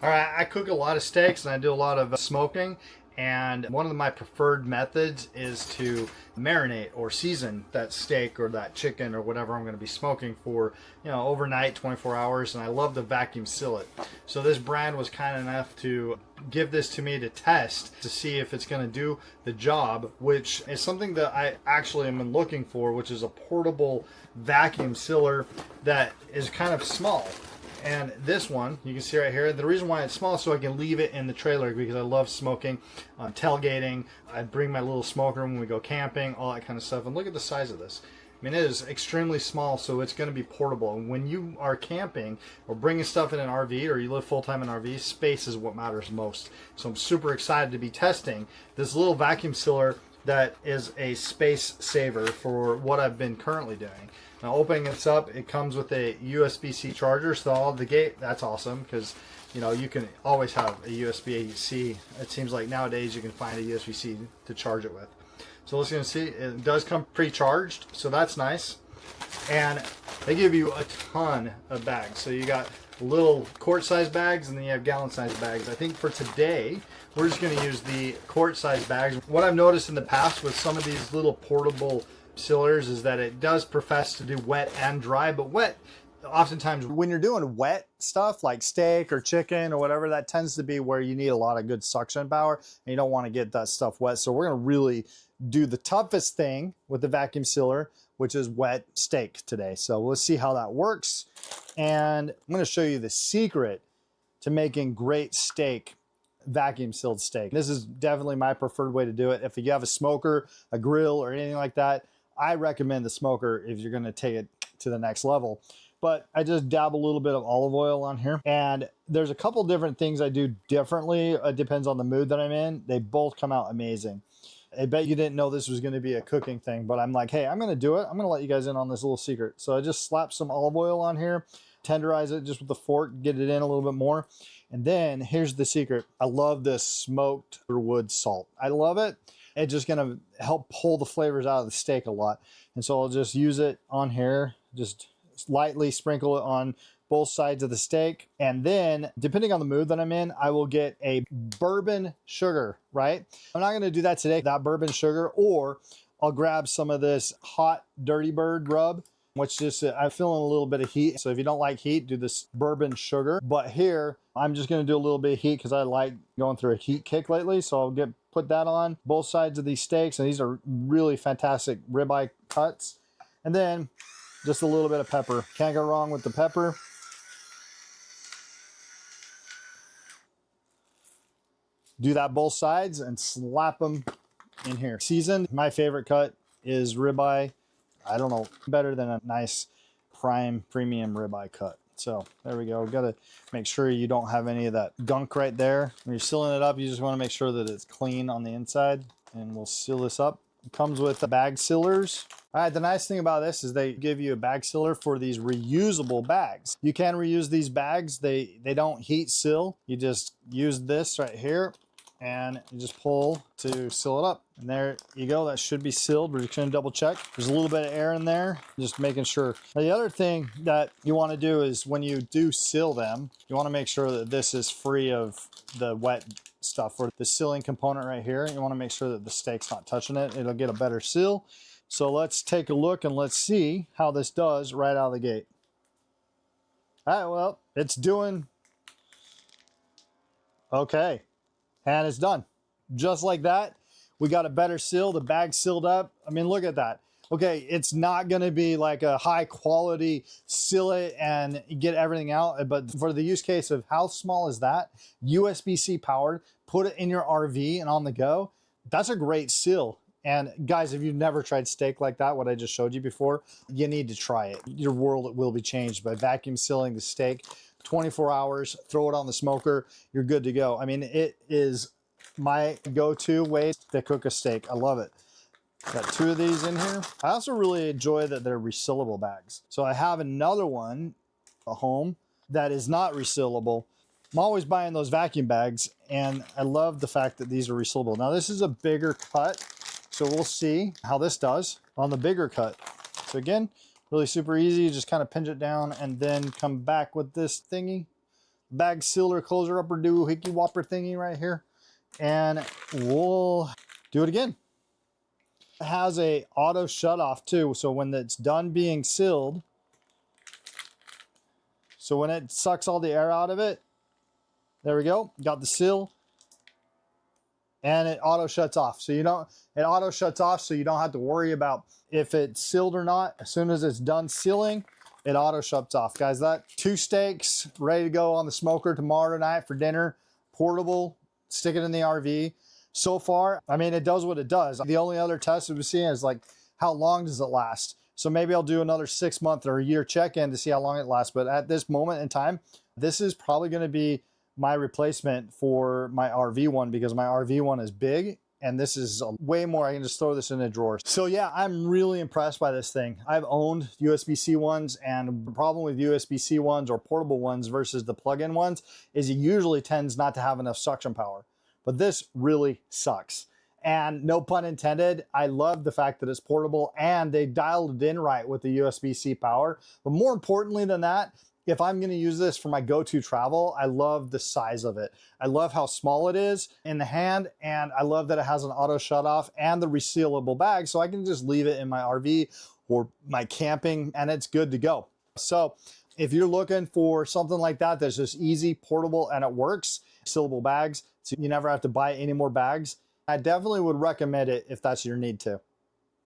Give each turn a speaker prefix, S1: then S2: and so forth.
S1: All right, I cook a lot of steaks and I do a lot of smoking. And one of my preferred methods is to marinate or season that steak or that chicken or whatever I'm going to be smoking for, overnight, 24 hours. And I love to vacuum seal it. So this brand was kind enough to give this to me to test to see if it's going to do the job, which is something that I actually am looking for, which is a portable vacuum sealer that is kind of small. And this one, you can see right here, the reason why it's small is so I can leave it in the trailer because I love smoking, tailgating. I bring my little smoker when we go camping, all that kind of stuff. And look at the size of this. I mean, it is extremely small, so it's going to be portable. And when you are camping or bringing stuff in an RV or you live full-time in an RV, space is what matters most. So I'm super excited to be testing this little vacuum sealer that is a space saver for what I've been currently doing. Now opening this up, it comes with a USB-C charger, so all the gate, that's awesome because you can always have a USB-C. It seems like nowadays you can find a USB-C to charge it with. So let's go see, it does come pre-charged, so that's nice. And they give you a ton of bags. So you got little quart-sized bags and then you have gallon-sized bags. I think for today, we're just going to use the quart-sized bags. What I've noticed in the past with some of these little portable sealers is that it does profess to do wet and dry, but wet, oftentimes when you're doing wet stuff like steak or chicken or whatever, that tends to be where you need a lot of good suction power and you don't want to get that stuff wet. So we're going to really do the toughest thing with the vacuum sealer, which is wet steak today. So let's see how that works. And I'm going to show you the secret to making great steak, vacuum sealed steak. This is definitely my preferred way to do it. If you have a smoker, a grill, or anything like that, I recommend the smoker if you're going to take it to the next level. But I just dab a little bit of olive oil on here. And there's a couple different things I do differently. It depends on the mood that I'm in. They both come out amazing. I bet you didn't know this was going to be a cooking thing, but I'm like, hey, I'm going to do it. I'm going to let you guys in on this little secret. So I just slap some olive oil on here, tenderize it just with the fork, get it in a little bit more. And then here's the secret. I love this smoked wood salt. I love it. It's just going to help pull the flavors out of the steak a lot. And so I'll just use it on here, just lightly sprinkle it on both sides of the steak. And then depending on the mood that I'm in, I will get a bourbon sugar, right? I'm not going to do that today, that bourbon sugar, or I'll grab some of this hot Dirty Bird rub, which just, I'm feeling a little bit of heat. So if you don't like heat, do this bourbon sugar. But here, I'm just going to do a little bit of heat because I like going through a heat kick lately. So I'll put that on both sides of these steaks. And these are really fantastic ribeye cuts. And then just a little bit of pepper. Can't go wrong with the pepper. Do that both sides and slap them in here. Seasoned. My favorite cut is ribeye. I don't know, better than a nice prime premium ribeye cut. So there we go. Got to make sure you don't have any of that gunk right there. When you're sealing it up, you just want to make sure that it's clean on the inside. And we'll seal this up. It comes with the bag sealers. All right, the nice thing about this is they give you a bag sealer for these reusable bags. You can reuse these bags. They don't heat seal. You just use this right here and you just pull to seal it up. And there you go. That should be sealed. We're just going to double check. There's a little bit of air in there, just making sure. Now, the other thing that you want to do is when you do seal them, you want to make sure that this is free of the wet stuff. For the sealing component right here, you want to make sure that the steak's not touching it. It'll get a better seal. So let's take a look and let's see how this does right out of the gate. All right, well, it's doing okay. And it's done. Just like that, we got a better seal. The bag's sealed up. I mean, look at that. Okay, it's not going to be like a high quality seal it and get everything out. But for the use case of how small is that, USB-C powered, put it in your RV and on the go, that's a great seal. And guys, if you've never tried steak like that, what I just showed you before, you need to try it. Your world will be changed by vacuum sealing the steak. 24 hours, throw it on the smoker, you're good to go. I mean, it is my go-to way to cook a steak. I love it. Got two of these in here. I also really enjoy that they're resealable bags. So I have another one at home that is not resealable. I'm always buying those vacuum bags, and I love the fact that these are resealable. Now, this is a bigger cut, so we'll see how this does on the bigger cut. So again, really super easy. You just kind of pinch it down and then come back with this thingy bag sealer closer upper doohickey whopper thingy right here. And we'll do it again. It has a auto shut off too. So when it's done being sealed, so when it sucks all the air out of it, there we go, got the seal, and it auto shuts off. So it auto shuts off so you don't have to worry about if it's sealed or not. As soon as it's done sealing, it auto shuts off. Guys, that 2 steaks ready to go on the smoker tomorrow night for dinner. Portable, stick it in the RV. So far, I mean, it does what it does. The only other test we've seen is like, how long does it last? So maybe I'll do another 6 month or a year check-in to see how long it lasts. But at this moment in time, this is probably going to be my replacement for my RV one, because my RV one is big and this is way more. I can just throw this in a drawer. So yeah, I'm really impressed by this thing. I've owned USB-C ones, and the problem with USB-C ones or portable ones versus the plug-in ones is it usually tends not to have enough suction power. But this really sucks. And no pun intended, I love the fact that it's portable and they dialed it in right with the USB-C power. But more importantly than that, if I'm going to use this for my go-to travel, I love the size of it. I love how small it is in the hand, and I love that it has an auto shut off and the resealable bag, so I can just leave it in my RV or my camping and it's good to go. So if you're looking for something like that that's just easy, portable, and it works, resealable bags, so you never have to buy any more bags, I definitely would recommend it if that's your need to.